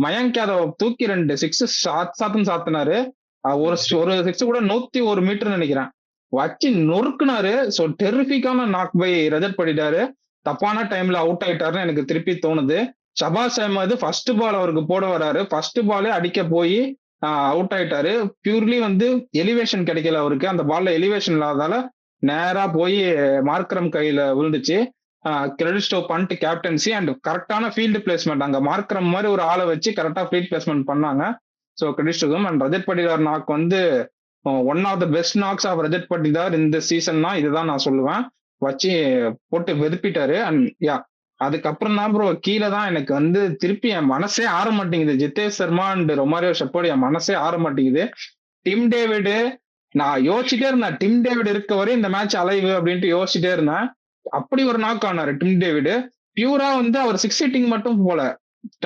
மயங்க் யாதவ் தூக்கி 2 6 சாத்தினாரு. ஒரு 6 கூட 101 மீட்டர் நினைக்கிறேன் வச்சு நொறுக்குனாரு. ஸோ டெரிஃபிக்கான நாக் பை ரஜத் பட்டிதாரு. தப்பான டைம்ல அவுட் ஆயிட்டாருன்னு எனக்கு திருப்பி தோணுது. ஷபாஸ் அஹ்மத் ஃபர்ஸ்ட் பால் அவருக்கு போட வராரு. ஃபர்ஸ்ட் பாலே அடிக்க போய் அவுட் ஆயிட்டாரு. பியூர்லி வந்து எலிவேஷன் கிடைக்கல அவருக்கு. அந்த பால்ல எலிவேஷன் இல்லாததால நேரா போய் மார்க்ரம் கையில விழுந்துச்சு. கிரெடிட் ஸ்டோ பண்ணிட்டு கேப்டன்சி அண்ட் கரெக்டான ஃபீல்டு பிளேஸ்மெண்ட். அங்க மார்க்ரம் மாதிரி ஒரு ஆளை வச்சு கரெக்டா ஃபீல்ட் பிளேஸ்மெண்ட் பண்ணாங்க. ஸோ கிரெடிட் ஸ்டோக்கும். அண்ட் ரஜத் பட்டிதார் நாக் வந்து one of the best knocks of Rajat Patidar இந்த சீசன்னா இதுதான் நான் சொல்லுவேன். வச்சு போட்டு வெதுப்பிட்டாரு. அண்ட் அதுக்கப்புறம் தான் ப்ரோ கீழே தான் எனக்கு வந்து திருப்பி என் மனசே ஆற மாட்டேங்குது. Jitesh Sharma and Romario Shepherd என் மனசே ஆற மாட்டேங்குது. டிம் டேவிட் நான் யோசிச்சுட்டே இருந்தேன். டிம் டேவிட் இருக்க வரை இந்த மேட்ச் அலைவு அப்படின்ட்டு யோசிச்சுட்டே இருந்தேன். அப்படி ஒரு நாக் ஆனாரு டிம் டேவிட். பியூரா வந்து அவர் 6 ஹிட்டிங் மட்டும் போல,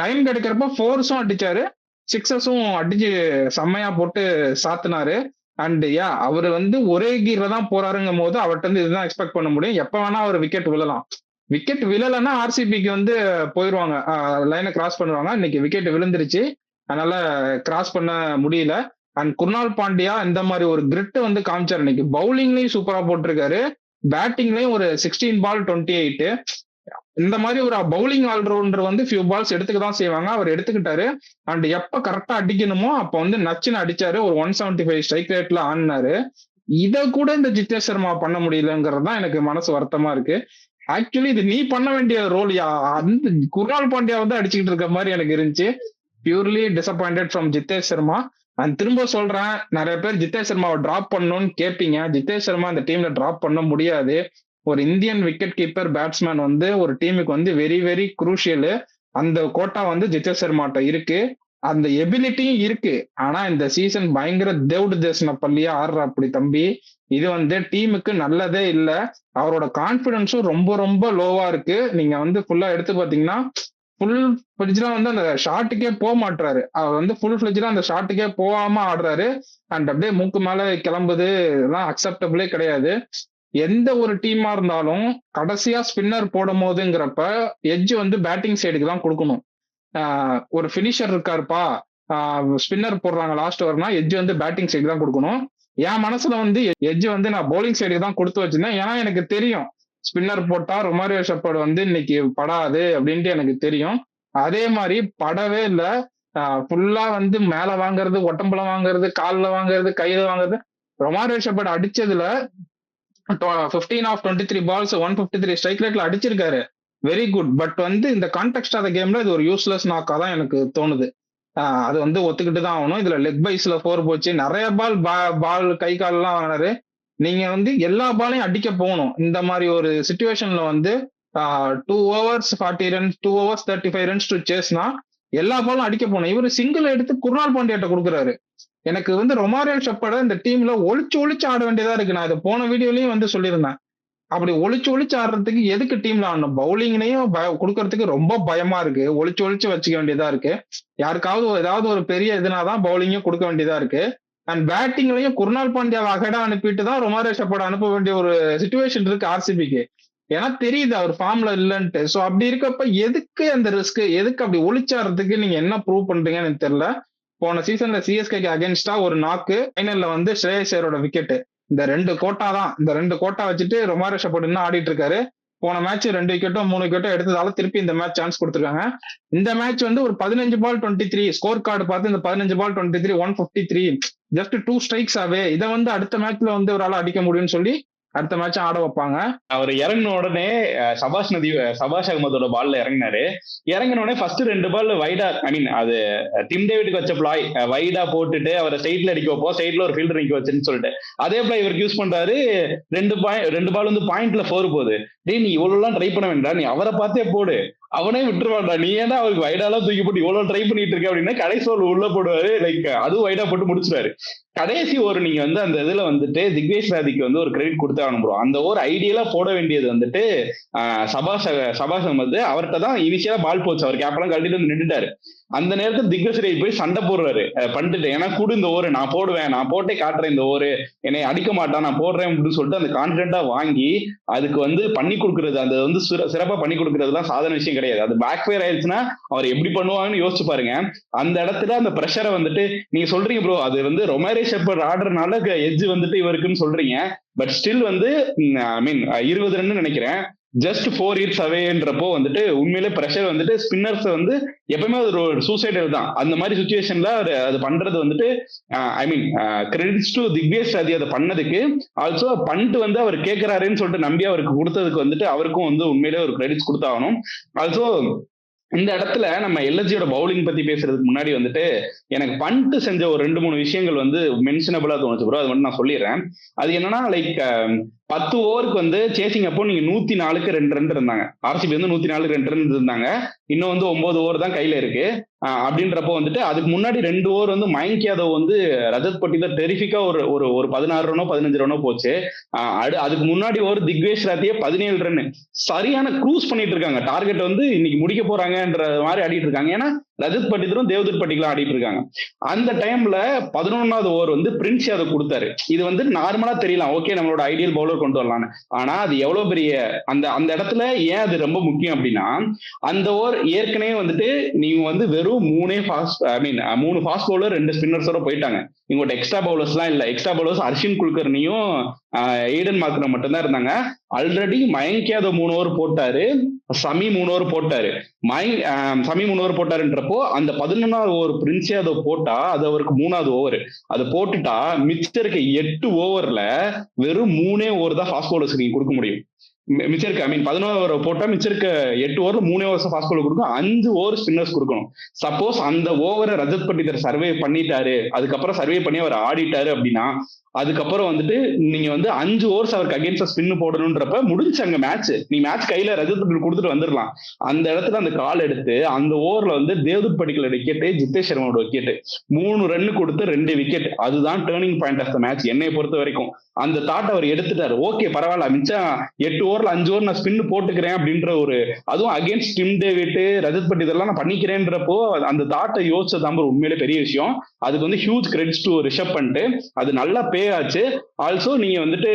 டைம் கிடைக்கிறப்ப 4ஸும் அடிச்சாரு, 6ஸும் அடிச்சு செம்மையா போட்டு சாத்தினாரு. அண்ட் அவரு வந்து ஒரே கீர்ல தான் போறாருங்கும் போது அவர்கிட்ட இருந்து இதுதான் எக்ஸ்பெக்ட் பண்ண முடியும். எப்ப வேணா அவர் விக்கெட் விழலாம். விக்கெட் விழலைன்னா ஆர்சிபிக்கு வந்து போயிருவாங்க, லைனை கிராஸ் பண்ணுவாங்க. இன்னைக்கு விக்கெட் விழுந்துருச்சு, அதனால கிராஸ் பண்ண முடியல. அண்ட் குர்னால் பாண்டியா இந்த மாதிரி ஒரு கிரிட் வந்து காமிச்சாரு. இன்னைக்கு பவுலிங்லயும் சூப்பரா போட்டிருக்காரு, பேட்டிங்லயும் ஒரு 16 பால் 28. இந்த மாதிரி ஒரு பவுலிங் ஆல்ரவுண்டர் வந்து ஃபியூ பால்ஸ் எடுத்துக்க தான் செய்வாங்க, அவர் எடுத்துக்கிட்டாரு. அண்ட் எப்ப கரெக்டா அடிக்கணுமோ அப்ப வந்து நச்சுன்னு அடிச்சாரு. ஒரு 175 ஸ்ட்ரைக் ரேட்ல ஆடினாரு. இத கூட இந்த ஜித்தேஷ் சர்மா பண்ண முடியலங்கிறது தான் எனக்கு மனசு வருத்தமா இருக்கு. ஆக்சுவலி இது நீ பண்ண வேண்டிய ரோல். அந்த குர்னால் பாண்டியா வந்து அடிச்சுக்கிட்டு இருக்க மாதிரி எனக்கு இருந்துச்சு. Purely disappointed from Jitesh Sharma. And திரும்ப சொல்றேன், நிறைய பேர் ஜித்தேஷ் சர்மாவை டிராப் பண்ணணும்னு கேட்பீங்க. ஜித்தேஷ் சர்மா இந்த டீம்ல டிராப் பண்ண முடியாது. ஒரு இந்தியன் விக்கெட் கீப்பர் பேட்ஸ்மேன் வந்து ஒரு டீமுக்கு வந்து வெரி வெரி குரூஷியல். அந்த கோட்டா வந்து ஜித்தேஷ் சர்மாட்ட இருக்கு, அந்த எபிலிட்டியும் இருக்கு. ஆனா இந்த சீசன் பயங்கர தேவ்டு தேசன பள்ளியா ஆடுற அப்படி தம்பி. இது வந்து டீமுக்கு நல்லதே இல்ல. அவரோட கான்பிடன்ஸும் ரொம்ப ரொம்ப லோவா இருக்கு. நீங்க வந்து ஃபுல்லா எடுத்து பாத்தீங்கன்னா ஃபுல் ஃபிளெஜ்லா வந்து அந்த ஷாட்டுக்கே போக மாட்டாரு. அவர் வந்து ஃபுல் ஃபிளெஜ்லா அந்த ஷாட்டுக்கே போகாம ஆடுறாரு. அண்ட் அப்படியே மூக்கு மேல கிளம்புது, இதெல்லாம் அக்செப்டபிளே கிடையாது. எந்த ஒரு டீமா இருந்தாலும் கடைசியா ஸ்பின்னர் போடும் போதுங்கிறப்ப எட்ஜ் வந்து பேட்டிங் சைடுக்கு தான் கொடுக்கணும். ஒரு பினிஷர் இருக்காருப்பா, ஸ்பின்னர் போடுறாங்க லாஸ்ட் ஓவர்னா எட்ஜ் வந்து பேட்டிங் சைடு தான் கொடுக்கணும். என் மனசுல வந்து எட்ஜ் வந்து நான் பவுலிங் சைடுக்கு தான் கொடுத்து வச்சிருந்தேன். ஏன்னா எனக்கு தெரியும் ஸ்பின்னர் போட்டா ரொமாரியோ ஷெப்பர்ட் வந்து இன்னைக்கு படாது அப்படின்ட்டு எனக்கு தெரியும். அதே மாதிரி படவே இல்லை. ஃபுல்லா வந்து மேல வாங்குறது, ஒட்டம்புல வாங்குறது, காலில் வாங்குறது, கையில வாங்குறது. ரொமாரியோ ஷெப்பர்ட் அடிச்சதுல 15 ஆஃப் 23 பால்ஸ் 153 ஸ்ட்ரைக் ரேட்ல அடிச்சிருக்காரு, வெரி குட். பட் வந்து இந்த கான்டெக்ட் ஆஃப் த கேம்ல இது ஒரு யூஸ்லெஸ் நாக்கா தான் எனக்கு தோணுது. அது வந்து ஒத்துக்கிட்டு தான் ஆகணும். இதுல லெக் பைஸ்ல 4 போச்சு, நிறைய பால் கை கால்லாம் வாங்கினாரு. நீங்க வந்து எல்லா பாலையும் அடிக்க போகணும். இந்த மாதிரி ஒரு சிச்சுவேஷன்ல வந்து 2 overs 40 runs 2 overs 35 runs to சேஸ்னா எல்லா பாலும் அடிக்க போகணும். இவரு சிங்கிள் எடுத்து குர்னால் பாண்டியாட்ட கொடுக்குறாரு. எனக்கு வந்து ரொமாரியோ ஷெப்பர்ட இந்த டீம்ல ஒளிச்சு ஆட வேண்டியதா இருக்கு. நான் இதை போன வீடியோலயும் வந்து சொல்லியிருந்தேன். அப்படி ஒளிச்சு ஆடுறதுக்கு எதுக்கு டீம்ல ஆடணும்? பவுலிங்லயும் கொடுக்கறதுக்கு ரொம்ப பயமா இருக்கு, ஒளிச்சு வச்சுக்க வேண்டியதா இருக்கு. யாருக்காவது ஏதாவது ஒரு பெரிய இதுனாதான் பவுலிங்கும் கொடுக்க வேண்டியதா இருக்கு. அண்ட் பேட்டிங்லயும் குர்னால் பாண்டியாவை அகடா அனுப்பிட்டு தான் ரொமாரியோ ஷெப்பர்ட அனுப்ப வேண்டிய ஒரு சிச்சுவேஷன் இருக்கு ஆர்சிபிக்கு. ஏன்னா தெரியுது அவர் ஃபார்ம்ல இல்லைன்ட்டு. ஸோ அப்படி இருக்கப்ப எதுக்கு அந்த ரிஸ்க்? எதுக்கு அப்படி ஒளிச்சாடுறதுக்கு நீங்க என்ன ப்ரூவ் பண்றீங்கன்னு எனக்கு தெரியல. போன சீசன்ல சிஎஸ்கேக்கு அகேன்ஸ்டா ஒரு நாக்கு, ஃபைனல்ல வந்து ஸ்ரேயஸ் ஐயரோட விக்கெட். இந்த 2 கோட்டா தான். இந்த 2 கோட்டா வச்சுட்டு ரொமாரியோ ஷெப்பர்ட் இன்னும் ஆடிட்டு இருக்காரு. போன மேட்ச் 2 விக்கெட்டோ 3 விக்கெட்டோ எடுத்ததால திருப்பி இந்த மேட்ச் சான்ஸ் கொடுத்துருக்காங்க. இந்த மேட்ச் வந்து ஒரு 15 பால் 23 ஸ்கோர் கார்டு பார்த்து, இந்த 15 பால் 23 153 ஜஸ்ட் 2 ஸ்ட்ரைக்ஸ் ஆவே. இதை வந்து அடுத்த மேட்ச்ல வந்து ஒரு ஆள் அடிக்க முடியும்னு சொல்லி அடுத்த மேட்ச் ஆட வைப்பாங்க. அவர் இறங்கின உடனே சபாஷ் அகமதோட பால்ல இறங்கினாரு. இறங்கின உடனே ஃபர்ஸ்ட் 2 பால் வைடா, ஐ மீன் அது டிம் டேவிடுக்கு வச்ச பிளாய், வைடா போட்டுட்டு அவரை சைட்ல அடிக்க வைப்போம், சைட்ல ஒரு ஃபீல்டர் நிக்க வச்சுன்னு சொல்லிட்டு அதே பிளாய் இவருக்கு யூஸ் பண்றாரு. 2 பால் வந்து பாயிண்ட்ல 4 போகுது. டேய் நீ இவ்வளவு எல்லாம் ட்ரை பண்ண வேண்டாம், நீ அவரை பார்த்தே போடு, அவனே விட்டுருவான்டா, நீ ஏன்னா அவருக்கு வைடாலாம் தூக்கி போட்டு இவ்வளவு ட்ரை பண்ணிட்டு இருக்க அப்படின்னா கடைசி ஓவர் உள்ள போடுவாரு. லைக் அதுவும் வைடா போட்டு முடிச்சுறாரு. கடைசி ஓவர் நீங்க வந்து அந்த இதுல வந்துட்டு திக்வேஷ் ராதிக்கு வந்து ஒரு கிரெடிட் கொடுத்து அனுப்புறோம். அந்த ஓவர் ஐடியலா போட வேண்டியது வந்துட்டு சபாஷ் அகமது. அவர்கிட்ட தான் இனிஷியலா பால் போச்சு, அவர் கேப்பெல்லாம் கழட்டிட்டு வந்து நின்றுட்டாரு. அந்த நேரத்தில் திக்வேஷ் ராய் போய் சண்டை போடுறாரு, பண்ணிட்டு ஏன்னா கூட இந்த ஓவர் நான் போடுவேன், நான் போட்டே காட்டுறேன், இந்த ஓவர் என்னை அடிக்க மாட்டான், நான் போடுறேன் அப்படின்னு சொல்லிட்டு அந்த கான்பிடென்டா வாங்கி அதுக்கு வந்து பண்ணி கொடுக்குறது, அந்த வந்து சிறப்பா பண்ணி கொடுக்கறதுலாம் சாதாரண விஷயம் கிடையாது. அது பேக் ஃபயர் ஆயிடுச்சுன்னா அவர் எப்படி பண்ணுவாங்கன்னு யோசிச்சு பாருங்க. அந்த இடத்துல அந்த ப்ரெஷரை வந்துட்டு நீங்க சொல்றீங்க ப்ரோ, அது வந்து ரொமாரியோ ஷெப்பர்ட் ஆடுறதுனால எட்ஜ் வந்துட்டு இவருக்குன்னு சொல்றீங்க. பட் ஸ்டில் வந்து ஐ மீன் 20 ரன் நினைக்கிறேன், ஜஸ்ட் 4 hits அவேன்றப்போ வந்துட்டு உண்மையிலே ப்ரெஷர் வந்துட்டு ஸ்பின்னர்ஸ் வந்து எப்பவுமே ஒரு சூசைடல் தான். அந்த மாதிரி சுச்சுவேஷன்ல அது பண்றது வந்துட்டு ஐ மீன் கிரெடிட்ஸ் டு திக்வேஷ் ராதி அதை பண்ணதுக்கு. ஆல்சோ பண்ணிட்டு வந்து அவர் கேட்கிறாருன்னு சொல்லிட்டு நம்பி அவருக்கு கொடுத்ததுக்கு வந்துட்டு அவருக்கும் வந்து உண்மையிலே ஒரு கிரெடிட்ஸ் கொடுத்தாகணும். ஆல்சோ இந்த இடத்துல நம்ம எல்எஸ்ஜியோட பவுலிங் பத்தி பேசுறதுக்கு முன்னாடி வந்துட்டு எனக்கு பண்ட் செஞ்ச ஒரு 2-3 விஷயங்கள் வந்து மென்ஷனபிளா தோணுச்சு ப்ரோ. அது மட்டும் நான் சொல்லிடுறேன். அது என்னன்னா லைக் 10 ஓவருக்கு வந்து சேசிங் அப்போ நீங்க 104க்கு 2 ரன் இருந்தாங்க. ஆர்சிபி வந்து 104க்கு 2 ரன் இருந்தாங்க. இன்னும் வந்து 9 ஓவர் தான் கையில இருக்கு. அப்படின்றப்போ வந்துட்டு அதுக்கு முன்னாடி 2 ஓவர் வந்து மயங்க் யாதவ் வந்து ரஜத் பட்டிதார் டெரிஃபிக்கா ஒரு 16 ரனோ 15 ரனோ போச்சு. அதுக்கு முன்னாடி ஓவர் திக்வேஷ் ராத்தியே 17 ரன் சரியான க்ரூஸ் பண்ணிட்டு இருக்காங்க. டார்கெட் வந்து இன்னைக்கு முடிக்க போறாங்கன்ற மாதிரி ஆடிட்டு இருக்காங்க. ஏன்னா ரஜத் பட்டிதரும் தேவ்தத் பட்டிக்கலும் ஆடிட்டு இருக்காங்க. அந்த டைம்ல 11வது ஓவர் வந்து பிரின்ஸ் யாதவ் கொடுத்தாரு. இது வந்து நார்மலா தெரியலாம், ஓகே நம்மளோட ஐடியல் பவுலர் கொண்டு வரலாம்னு. ஆனா அது எவ்வளவு பெரிய அந்த அந்த இடத்துல ஏன் அது ரொம்ப முக்கியம் அப்படின்னா, அந்த ஓவர் ஏற்கனவே வந்துட்டு நீங்க வந்து வெறும் 3 ஃபாஸ்ட் பவுலர் 2 ஸ்பின்னர்ஸோட போயிட்டாங்க. இவங்கள்ட்ட எக்ஸ்ட்ரா பவுலர்ஸ்லாம் இல்ல. எக்ஸ்ட்ரா பவுலர்ஸ் ஹர்ஷின் குல்கர்னியும் எய்டன் மார்க்ரம் மட்டும் தான் இருந்தாங்க. ஆல்ரெடி மயங்க் யாதவ் 3 ஓவர் போட்டாரு, சமி 3 ஓவர் போட்டாரு. சமி 3 ஓவர் போட்டாருன்றப்போ அந்த 11வது ஓவர் பிரின்ஸ் யாதவ் போட்டா அது அவருக்கு 3வது ஓவர். அது போட்டுட்டா மிச்சம் இருக்க 8 ஓவர்ல வெறும் 3 ஓவர் தான் ஃபாஸ்ட் பவுலர்ஸ் நீங்க கொடுக்க முடியும். மிச்சம் இருக்க 11 ஓவர் போட்டா மிச்சம் இருக்க 8 ஓவர்ல 3 ஓவர்ஸ் ஃபாஸ்ட் பவுலர் கொடுக்கும், 5 ஓவர் ஸ்பின்னர்ஸ் கொடுக்கணும். சப்போஸ் அந்த ஓவரை ரஜத் பட்டிதர் சர்வே பண்ணிட்டாரு, அதுக்கப்புறம் சர்வே பண்ணி அவர் ஆடிட்டாரு அப்படின்னா அதுக்கப்புறம் வந்துட்டு நீங்க வந்து 5 ஓவர்ஸ் அவருக்கு அகேன்ஸ்டா ஸ்பின் போடணும்ன்றப்ப முடிஞ்சு அங்க மேட்ச். நீ மேட்ச் கையில ரஜத் பட்டிதர் கொடுத்துட்டு வந்துடலாம். அந்த இடத்துல அந்த கால் எடுத்து அந்த ஓவர்ல வந்து தேவ்தத் படிக்கல விக்கெட், ஜித்தேஷ் சர்மாவோட விக்கெட், 3 ரன் கொடுத்து 2 விக்கெட். அதுதான் turning point of the match என்னை பொறுத்த வரைக்கும். அந்த தாட் அவர் எடுத்துட்டாரு. ஓகே பரவாயில்ல, மிச்சம் 8 ஓவர்ல 5 ஓவர் நான் ஸ்பின் போட்டுக்கிறேன் அப்படின்ற ஒரு, அதுவும் அகேன்ஸ்ட் டிம் டேவிட், ரஜத் பட்டிதர்லாம் நான் பண்ணிக்கிறேன்றப்போ அந்த தாட்டை யோசிச்சதான் உண்மையிலே பெரிய விஷயம். அதுக்கு வந்து ஹியூஜ் கிரெடிட்ஸ் டு ரிஷப் பண்ணிட்டு அது நல்லா பே ஆச்சு. ஆல்சோ நீங்க வந்துட்டு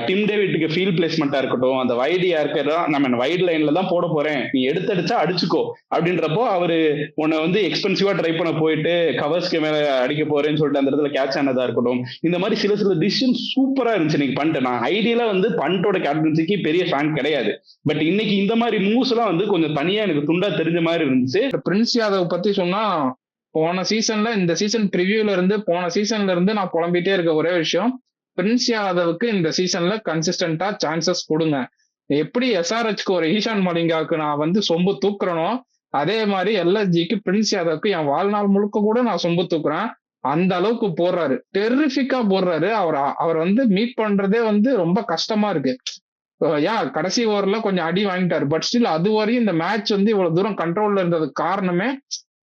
டிம் டேவிட்டுக்கு ஃபீல்ட் பிளேஸ்மெண்டா இருக்கட்டும், அந்த வைடியா இருக்கிறதா நம்ம வைட் லைன்ல தான் போட போறேன், நீ எடுத்தடிச்சா அடிச்சுக்கோ அப்படின்றப்போ அவரு உன்னை வந்து எக்ஸ்பென்சிவா ட்ரை பண்ண போயிட்டு கவர்ஸ்க்கு மேல அடிக்க போறேன்னு சொல்லிட்டு அந்த இடத்துல கேட்ச் ஆனதா இருக்கட்டும். இந்த மாதிரி சில டிசிஷன் சூப்பரா இருந்துச்சு நீங்க பண்ணிட்டு. நான் ஐடியலா வந்து பண்டோட கேப்டன்சிக்கு பெரிய ஃபேன் கிடையாது, பட் இன்னைக்கு இந்த மாதிரி மூவ்ஸ் எல்லாம் வந்து கொஞ்சம் தனியா எனக்கு துண்டா தெரிஞ்ச மாதிரி இருந்துச்சு. பிரின்ஸ் யாதவ் பத்தி சொன்னா, போன சீசன்ல இந்த சீசன் ப்ரிவியூல இருந்து போன சீசன்ல இருந்து நான் புலம்பிட்டே இருக்க ஒரே விஷயம், பிரின்ஸ் யாதவுக்கு இந்த சீசன்ல கன்சிஸ்டன்டா சான்சஸ் கொடுங்க. எப்படி எஸ்ஆர்ஹெச்க்கு ஒரு ஈஷான் மலிங்காவுக்கு நான் வந்து சொம்பு தூக்குறனோ, அதே மாதிரி எல்எஸ்ஜிக்கு பிரின்ஸ் யாதவுக்கு என் வாழ்நாள் முழுக்க கூட நான் சொம்பு தூக்குறேன். அந்த அளவுக்கு போடுறாரு, டெரிஃபிக்கா போடுறாரு. அவர் வந்து மீட் பண்றதே வந்து ரொம்ப கஷ்டமா இருக்கு. கடைசி ஓவர்ல கொஞ்சம் அடி வாங்கிட்டாரு, பட் ஸ்டில் அது வரையும் இந்த மேட்ச் வந்து இவ்வளவு தூரம் கண்ட்ரோல்ல இருந்ததுக்கு காரணமே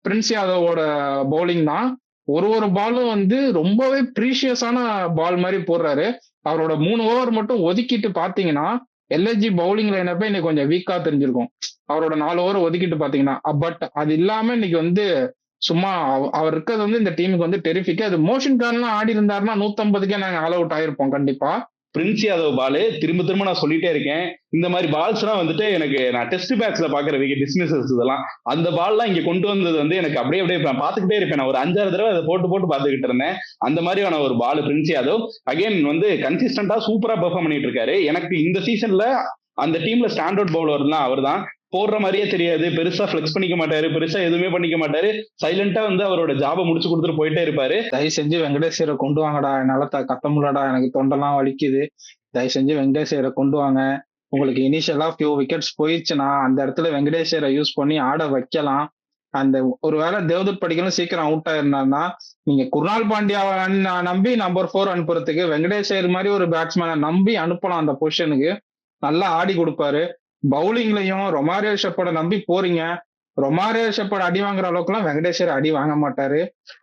பிரின்ஸ் யாதவோட பவுலிங் தான். ஒரு பாலும் வந்து ரொம்பவே ப்ரீஷியஸான பால் மாதிரி போடுறாரு. அவரோட 3 ஓவர் மட்டும் ஒதுக்கிட்டு பாத்தீங்கன்னா எல்எஸ்ஜி பவுலிங் லைனப்பே இன்னைக்கு கொஞ்சம் வீக்கா தெரிஞ்சிருக்கும். அவரோட 4 ஓவர் ஒதுக்கிட்டு பாத்தீங்கன்னா, பட் அது இல்லாம இன்னைக்கு வந்து சும்மா அவர் இருக்கிறது வந்து இந்த டீமுக்கு வந்து டெரிஃபிக். அது மோஷன் கார்லாம் ஆடி இருந்தாருன்னா 150க்கே நாங்க ஆல் அவுட் ஆயிருப்போம் கண்டிப்பா. பிரின்ஸ் யாதவ் பால் திரும்ப நான் சொல்லிட்டே இருக்கேன், இந்த மாதிரி பால்ஸ் எல்லாம் வந்துட்டு எனக்கு நான் டெஸ்ட் மேட்ச்ல பாக்குற விக்கெட் டிஸ்மிசஸ் இதெல்லாம், அந்த பால்லாம் இங்க கொண்டு வந்தது வந்து எனக்கு அப்படியே நான் பாத்துக்கிட்டே இருப்பேன். நான் ஒரு 5-6 தடவை அதை போட்டு பாத்துக்கிட்டு இருந்தேன். அந்த மாதிரியான ஒரு பால் பிரின்ஸ் யாதவ் அகைன் வந்து கன்சிஸ்டன்டா சூப்பரா பெர்ஃபார்ம் பண்ணிட்டு இருக்காரு. எனக்கு இந்த சீசன்ல அந்த டீம்ல ஸ்டாண்ட் அவுட் பவுலர் தான் அவர் தான். போடுற மாதிரியே தெரியாது, பெருசா ஃபிளெக்ஸ் பண்ணிக்க மாட்டாரு, பெருசா எதுவுமே பண்ணிக்க மாட்டாரு, சைலண்டா வந்து அவரோட ஜாபை முடிச்சு கொடுத்துட்டு போயிட்டே இருப்பாரு. தயவு செஞ்சு வெங்கடேஸ்வரை கொண்டு வாங்கடா, என்னால கத்த முடியலடா, எனக்கு தொண்டெல்லாம் வலிக்குது, தயவு செஞ்சு வெங்கடேஸ்வரை கொண்டு வாங்க. உங்களுக்கு இனிஷியலா ஃபியூ விக்கெட்ஸ் போயிடுச்சுன்னா அந்த இடத்துல வெங்கடேஸ்வரை யூஸ் பண்ணி ஆட வைக்கலாம். அந்த ஒருவேளை தேவ்தத் படிக்கலும் சீக்கிரம் அவுட் ஆயிருந்தாருன்னா நீங்க குர்னால் பாண்டியாவை நம்பி நம்பர் 4 அனுப்புறதுக்கு வெங்கடேஸ்வர் மாதிரி ஒரு பேட்ஸ்மேனை நம்பி அனுப்பலாம். அந்த பொசிஷனுக்கு நல்லா ஆடி கொடுப்பாரு. பவுலிங்லயும் ரொமாரியோ ஷெப்பர்டை நம்பி போறீங்க, ரொமாரியோ ஷெப்பர்ட் அடி வாங்குற அளவுக்கு எல்லாம் வெங்கடேஸ்வர் அடி வாங்க மாட்டாரு.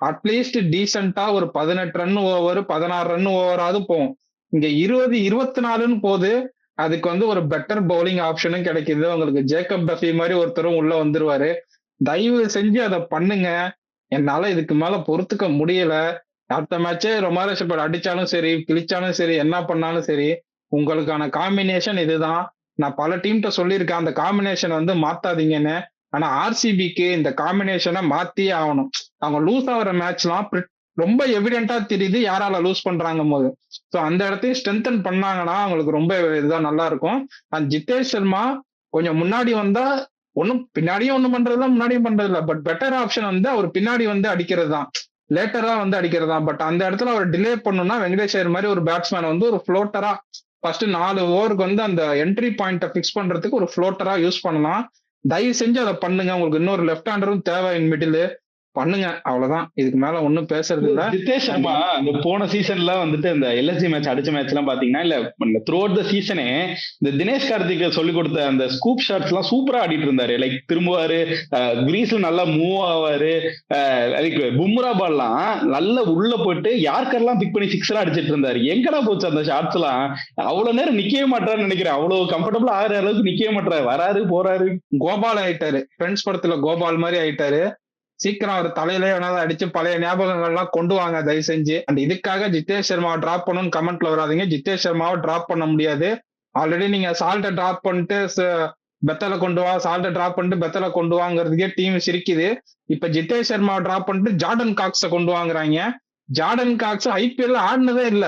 அட்லீஸ்ட் டீசென்டா ஒரு 18 ரன் ஓவர் 16 ரன் ஓவராது போகும். இங்க 20-24ன்னு போது அதுக்கு வந்து ஒரு பெட்டர் பவுலிங் ஆப்ஷனும் கிடைக்குது உங்களுக்கு. ஜேக்கப் டஃபி மாதிரி ஒருத்தரும் உள்ள வந்துருவாரு. தயவு செஞ்சு அதை பண்ணுங்க. என்னால இதுக்கு மேல பொறுத்துக்க முடியல. அடுத்த மேட்சே ரொமாரியோ ஷெப்பர்ட் அடிச்சாலும் சரி, கிழிச்சாலும் சரி, என்ன பண்ணாலும் சரி, உங்களுக்கான காம்பினேஷன் இதுதான். நான் பல டீம்கிட்ட சொல்லியிருக்கேன் அந்த காம்பினேஷன் வந்து மாத்தாதீங்கன்னு. ஆனா ஆர்சிபிக்கு இந்த காம்பினேஷனை மாத்தியே ஆகணும். அவங்க லூஸ் ஆகிற மேட்ச்லாம் ரொம்ப எவிடென்டா தெரியுது யாரால லூஸ் பண்றாங்க போது. ஸோ அந்த இடத்தையும் ஸ்ட்ரென்தன் பண்ணாங்கன்னா அவங்களுக்கு ரொம்ப இதுதான் நல்லா இருக்கும். அண்ட் ஜித்தேஷ் சர்மா கொஞ்சம் முன்னாடி வந்தா ஒன்னும் பின்னாடியும் ஒண்ணும் பண்றதுல முன்னாடியும் பண்றது இல்லை, பட் பெட்டர் ஆப்ஷன் வந்து அவர் பின்னாடி வந்து அடிக்கிறது தான், லேட்டரா வந்து அடிக்கிறது தான். பட் அந்த இடத்துல அவர் டிலே பண்ணணும்னா வெங்கடேஸ்வர் மாதிரி ஒரு பேட்ஸ்மேன் வந்து ஒரு ஃப்ளோட்டரா ஃபர்ஸ்ட் 4 ஓவருக்கு வந்து அந்த என்ட்ரி பாயிண்ட்டை பிக்ஸ் பண்றதுக்கு ஒரு ஃப்ளோட்டரா யூஸ் பண்ணலாம். தயவு செஞ்சு அதை பண்ணுங்க. உங்களுக்கு இன்னொரு லெஃப்ட் ஹேண்டரும் தேவை இன் மிடில், பண்ணுங்க. அவ்வளவுதான், இதுக்கு மேல ஒன்னும் பேசுறது இல்ல. ஜித்தேஷ் சர்மா அந்த போன சீசன்ல வந்துட்டு இந்த எல்எஸ்சி மேட்ச் அடிச்ச மேட்ச் எல்லாம் பாத்தீங்கன்னா இல்ல த்ரூ அவுட் த சீசனே இந்த தினேஷ் கார்த்திக் சொல்லி கொடுத்த அந்த ஸ்கூப் ஷாட்ஸ் எல்லாம் சூப்பரா ஆடிட்டு இருந்தாரு. லைக் திரும்புவாரு, கிரீஸ்ல நல்லா மூவ் ஆவாரு. பும்ரா பால்லாம் நல்ல உள்ள போயிட்டு யாருக்கெல்லாம் பிக் பண்ணி 6 அடிச்சிட்டு இருந்தாரு. எங்கடா போச்சு அந்த ஷாட்ஸ் எல்லாம்? அவ்வளவு நேரம் நிக்கவே மாட்டாருன்னு நினைக்கிறேன். அவ்வளவு கம்ஃபர்டபுளா ஆகிற அளவுக்கு நிக்கவே மாட்டாரு, வராரு போறாரு. கோபால் ஆயிட்டாரு, ஃப்ரெண்ட்ஸ் படத்துல கோபால் மாதிரி ஆயிட்டாரு. சீக்கிரம் அவர் தலையிலே வேணாலும் அடிச்சு பழைய ஞாபகங்கள்லாம் கொண்டு வாங்க தயவு செஞ்சு. அண்ட் இதுக்காக ஜித்தேஷ் சர்மாவை டிராப் பண்ணணும்னு கமெண்ட்ல வராதீங்க. ஜித்தேஷ் சர்மாவை டிராப் பண்ண முடியாது. ஆல்ரெடி நீங்க சால்ட்டை டிராப் பண்ணிட்டு பெத்தலை கொண்டு வா, சால்ட்டை டிராப் பண்ணிட்டு பெத்தலை கொண்டு வாங்குறதுக்கே டீம் சிரிக்குது. இப்ப ஜித்தேஷ் சர்மாவை டிராப் பண்ணிட்டு ஜார்டன் காக்ஸை கொண்டு வாங்குறாங்க. ஜார்டன் காக்ஸ் ஐபிஎல் ஆடினதே இல்ல.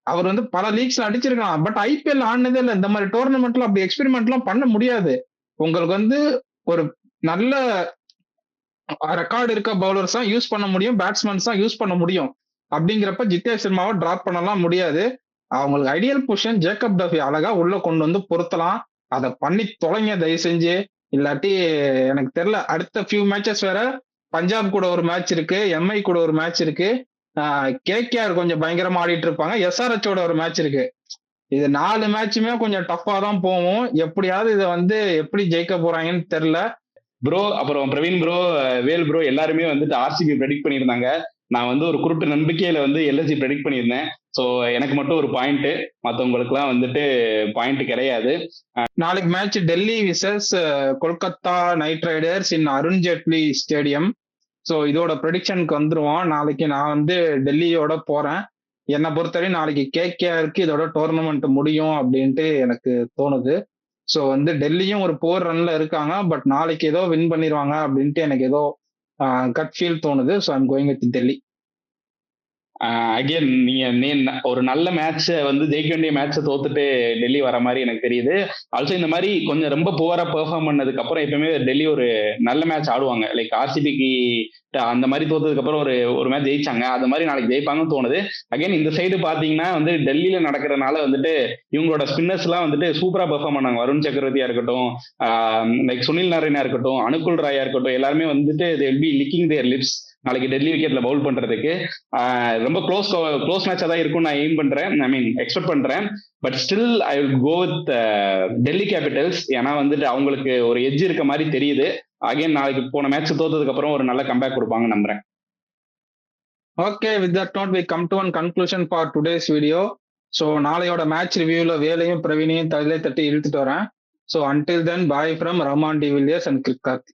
அவர் வந்து பல லீக்ஸ்ல அடிச்சிருக்கலாம், பட் ஐபிஎல் ஆடினதே இல்லை. இந்த மாதிரி டோர்னமெண்ட்ல அப்படி எக்ஸ்பெரிமெண்ட் எல்லாம் பண்ண முடியாது. உங்களுக்கு வந்து ஒரு நல்ல ரெக்கார்டு இருக்க பவுலர்ஸ் தான் யூஸ் பண்ண முடியும், பேட்ஸ்மேன்ஸ் தான் யூஸ் பண்ண முடியும். அப்படிங்கிறப்ப ஜித்தேஷ் சர்மாவை டிராப் பண்ணலாம் முடியாது. அவங்களுக்கு ஐடியல் பொசிஷன் ஜேக்கப் டஃபி அழகா உள்ள கொண்டு வந்து பொருத்தலாம். அதை பண்ணி தொலைங்க தயவு செஞ்சு. இல்லாட்டி எனக்கு தெரியல, அடுத்த ஃபியூ மேட்சஸ் வேற பஞ்சாப் கூட ஒரு மேட்ச் இருக்கு, எம்ஐ கூட ஒரு மேட்ச் இருக்கு, கேகேஆர் கொஞ்சம் பயங்கரமா ஆடிட்டு இருப்பாங்க, எஸ்ஆர்ஹெச்சோட ஒரு மேட்ச் இருக்கு. இது 4 மேட்சுமே கொஞ்சம் டஃபா தான் போகும். எப்படியாவது இதை வந்து எப்படி ஜெயிக்க போறாங்கன்னு தெரியல. ப்ரோ அப்புறம் பிரவீன் ப்ரோ, வேல் ப்ரோ எல்லாருமே வந்துட்டு ஆர்சிபி ப்ரெடிக்ட் பண்ணியிருந்தாங்க. நான் வந்து ஒரு குறிப்பிட்ட நம்பிக்கையில வந்து எல்எஸ்ஜி ப்ரெடிக்ட் பண்ணியிருந்தேன். ஸோ எனக்கு மட்டும் ஒரு பாயிண்ட், மற்றவங்களுக்குலாம் வந்துட்டு பாயிண்ட் கிடையாது. நாளைக்கு match Delhi versus Kolkata Knight Riders in Arun Jaitley stadium. So இதோட ப்ரெடிக்ஷனுக்கு வந்துருவோம். நாளைக்கு நான் வந்து டெல்லியோட போறேன். என்னை பொறுத்தவரை நாளைக்கு கேகேஆருக்கு இதோட டோர்னமெண்ட் முடியும் அப்படின்ட்டு எனக்கு தோணுது. ஸோ வந்து டெல்லியும் ஒரு 4 ரன்ல இருக்காங்க, பட் நாளைக்கு ஏதோ வின் பண்ணிடுவாங்க அப்படின்ட்டு எனக்கு ஏதோ கட் ஃபீல் தோணுது. So I'm going with Delhi. Again நீங்க ஒரு நல்ல மேட்சை வந்து ஜெயிக்க வேண்டிய மேட்சை தோத்துட்டு டெல்லி வர மாதிரி எனக்கு தெரியுது. ஆல்சோ இந்த மாதிரி கொஞ்சம் ரொம்ப புவரா பெர்ஃபார்ம் பண்ணதுக்கு அப்புறம் எப்பவுமே டெல்லி ஒரு நல்ல மேட்ச் ஆடுவாங்க. லைக் ஆர்சிபிக்கு அந்த மாதிரி தோத்ததுக்கு அப்புறம் ஒரு மேட்ச் ஜெயிச்சாங்க, அது மாதிரி நாளைக்கு ஜெயிப்பாங்கன்னு தோணுது. அகைன் இந்த சைடு பாத்தீங்கன்னா வந்து டெல்லியில நடக்கிறதுனால வந்துட்டு இவங்களோட ஸ்பின்னர்ஸ் எல்லாம் வந்துட்டு சூப்பரா பெர்ஃபார்ம் பண்ணாங்க. வருண் சக்கரவர்த்தியா இருக்கட்டும், லைக் சுனில் நாராயணா இருக்கட்டும், அனுகுல் ராயா இருக்கட்டும், எல்லாருமே வந்துட்டு they will be licking their lips நாளைக்கு டெல்லி விக்கெட்ல பவுல் பண்றதுக்கு. ரொம்ப க்ளோஸ் மேட்சா தான் இருக்கும் நான் எய்ம் பண்றேன், ஐ மீன் எக்ஸ்பெக்ட் பண்றேன். But still I will go with Delhi capitals. ஏன்னா வந்துட்டு அவங்களுக்கு ஒரு எட்ஜ் இருக்க மாதிரி தெரியுது. அகைன் நாளைக்கு போன மேட்ச் தோத்ததுக்கு அப்புறம் ஒரு நல்ல கம்பேக் கொடுப்பாங்க நம்புறேன். Okay, with that note we come to one conclusion for today's video. So நாளையோட மேட்ச் ரிவ்யூல வேலையும் பிரவீனையும் தலையிலே தட்டி இழுத்துட்டு வரேன். So until then, bye from Rahman de Villiers and கிரிக் கார்த்தி.